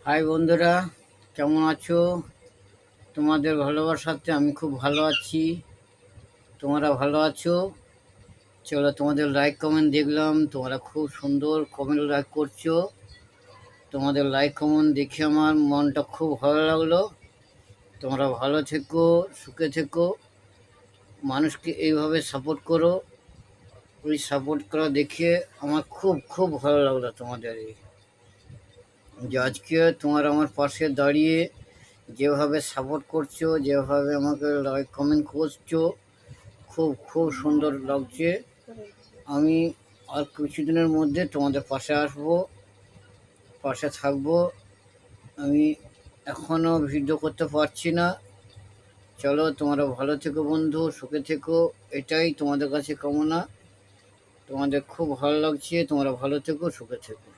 High বন্ধুরা, কেমন আছো? তোমাদের ভালোবাসাতে আমি খুব ভালো আছি। তোমরা ভালো আছো? চলো, তোমাদের লাইক কমেন্ট দেখলাম, তোমরা খুব সুন্দর কমেন্ট লাইক করছো। তোমাদের লাইক কমেন্ট দেখে আমার মনটা খুব ভালো লাগলো। তোমরা ভালো থেকো, সুখে থেকো, মানুষকে এইভাবে সাপোর্ট করো। ওই সাপোর্ট করা দেখে আমার খুব খুব ভালো লাগলো তোমাদের যে আজকে তোমরা আমার পাশে দাঁড়িয়ে যেভাবে সাপোর্ট করছো, যেভাবে আমাকে লাইক কমেন্ট করছো, খুব খুব সুন্দর লাগছে। আমি আর কিছুদিনের মধ্যে তোমাদের পাশে আসবো, পাশে থাকবো। আমি এখনও ভিডিও করতে পারছি না। চলো, তোমরা ভালো থেকো বন্ধু, সুখে থেকো, এটাই তোমাদের কাছে কামনা। তোমাদের খুব ভালো লাগছে, তোমরা ভালো থেকো, সুখে থেকো।